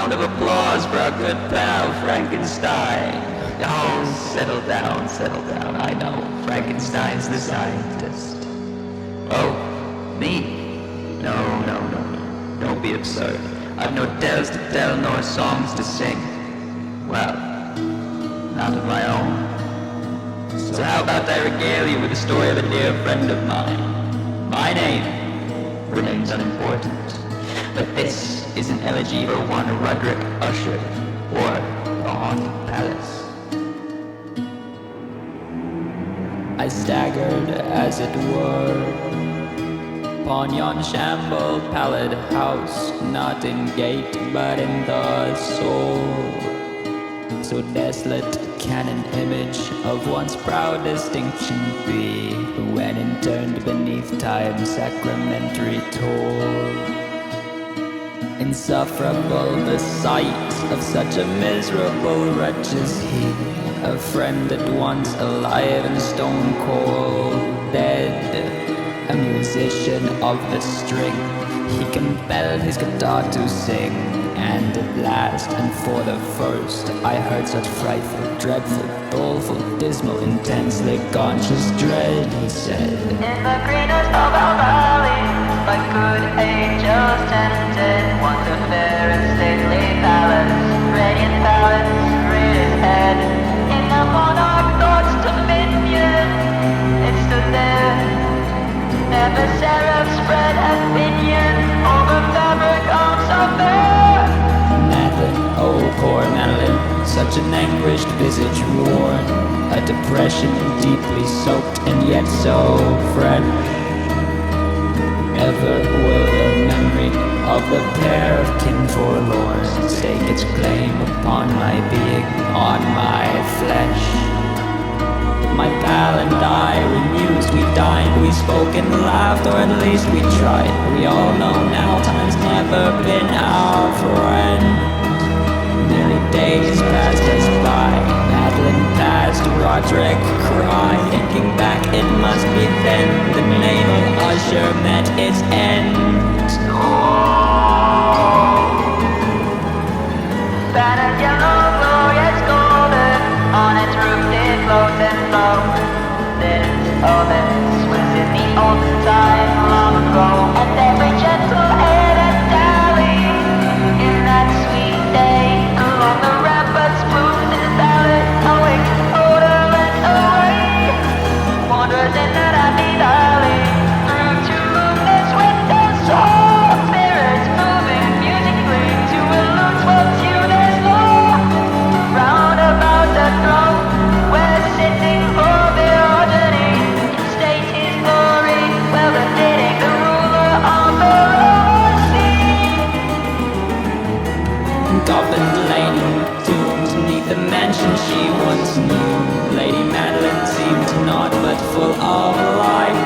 round of applause for our good pal Frankenstein. Oh, settle down, I know. Frankenstein's the scientist. Oh, me? No. Don't be absurd. I've no tales to tell nor songs to sing. Well, not of my own. So how about I regale you with the story of a dear friend of mine? My name remains unimportant. But this is an elegy for One Roderick Usher, or the Haunted Palace. I staggered, as it were, upon yon shambled pallid house, not in gate, but in the soul. So desolate can an image of once proud distinction be, when interned beneath time's sacramentary toll. Insufferable the sight of such a miserable wretch as he, a friend at once alive and stone cold dead, a musician of the string. He compelled his guitar to sing, and at last, and for the first, I heard such frightful, dreadful, doleful, dismal, intensely conscious dread, he said. In the greenest of our valleys, like good angels tended, once a fair and stately palace, radiant palace, reared its head. In the monarch thoughts dominion, it stood there. Never seraph spread a pinion over fabric of so fair. Madeline, oh poor Madeline, such an anguished visage worn, a depression deeply soaked and yet so fresh. Ever will the memory of the pair of kin forlorn stake its claim upon my being, on my flesh. My pal and I, remused, we dined, we spoke and laughed, or at least we tried. We all know now time's never been our friend. Nearly days passed us by, Madeline passed, Roderick cried. Thinking back, it must be then the naval Usher met its end. Bannered yellow, glorious golden, on its roof did float and flow. This, oh this, was in the olden time, long ago. And every gentle air that dallied in that sweet day, along the ramparts moved in ballad, awake, odor and away. Wanderers in that happy valley, through to moonless windows saw spirits moving musically to a luteful tune as law. Round about the throne, where sitting for Theogony, in state his glory, well befitting the ruler of the Roman sea. Goblined lane, tombs neath the mansion she once knew. Lady Madeline seemed naught but full of life.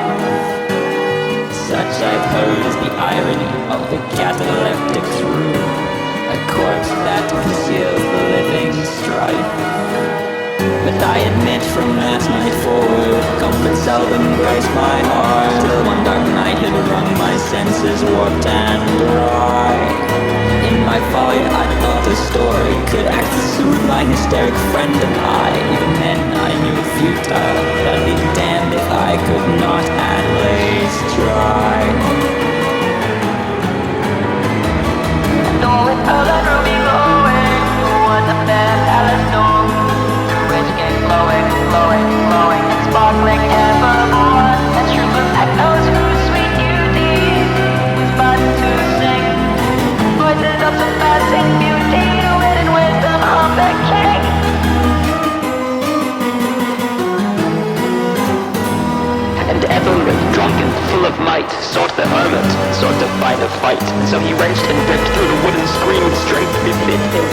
Such I've heard is the irony of the cataleptic's rule, a corpse that conceals the living strife. But I admit from last night forward, comfort seldom graced my heart, till one dark night had wrung my senses warped and dry. In my folly I thought the story could act to soothe my hysteric friend and I. Even then I knew it futile, but I'd be damned if I could not at least try. And all with pearl and ruby glowing, was a fair palace door, through which came flowing, flowing, flowing, and sparkling evermore. And shrewd echoes whose sweet beauty was but to sing. Voices of surpassing beauty, wit and wisdom of the king. And Ethelred, drunken, full of might, sought the hermit, sought to find a fight. And so he wrenched and ripped through the wooden screen, strength befit him.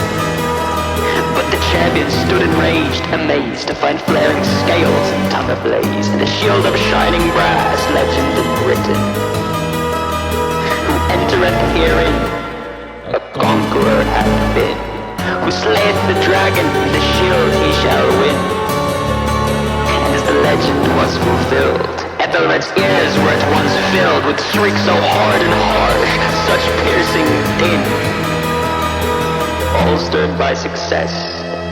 But the champion stood enraged, amazed to find flaring scales and tongue ablaze, and a shield of shining brass, legend and written. Who entereth herein, a conqueror hath been. Who slayeth the dragon, the shield he shall win. And as the legend was fulfilled, Ethelred's ears were at once filled with shrieks so hard and harsh, such piercing din. All stirred by success,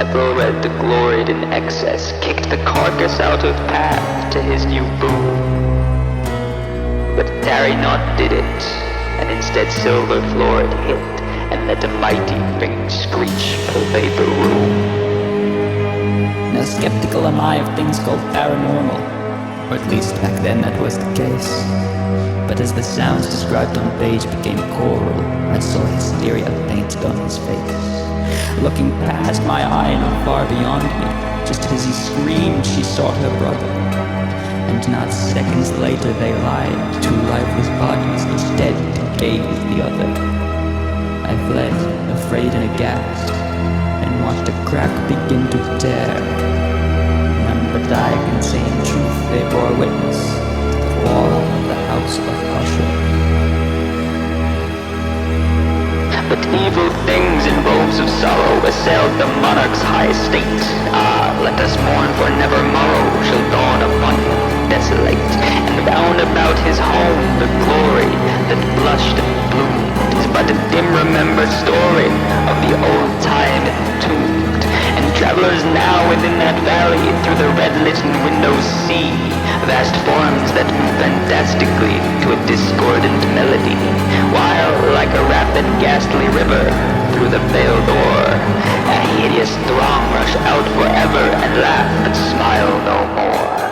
Ethelred gloried in excess, kicked the carcass out of path to his new boom. But tarry not did it, and instead silver floored hit, and let a mighty ringing screech pervade the room. Now skeptical am I of things called paranormal, or at least back then that was the case. But as the sounds described on the page became choral, I saw hysteria painted on his face. Looking past my eye, not far beyond me, just as he screamed, she sought her brother. And not seconds later they lied, two lifeless bodies, each dead and gay with the other. I fled, afraid and aghast, and watched a crack begin to tear. None but I can say in truth they bore witness to the fall of the house of Usher. But evil things in robes of sorrow assailed the monarch's high estate. Ah, let us mourn, for never morrow shall dawn upon him desolate. And round about his home the glory that blushed and bloomed is but a dim remembered story of the old time entombed. And travelers now within that valley through the red-lit windows see vast forms that move fantastically to a discordant melody, while like a rapid ghastly river through the veiled door a hideous throng rush out forever and laugh but smile no more.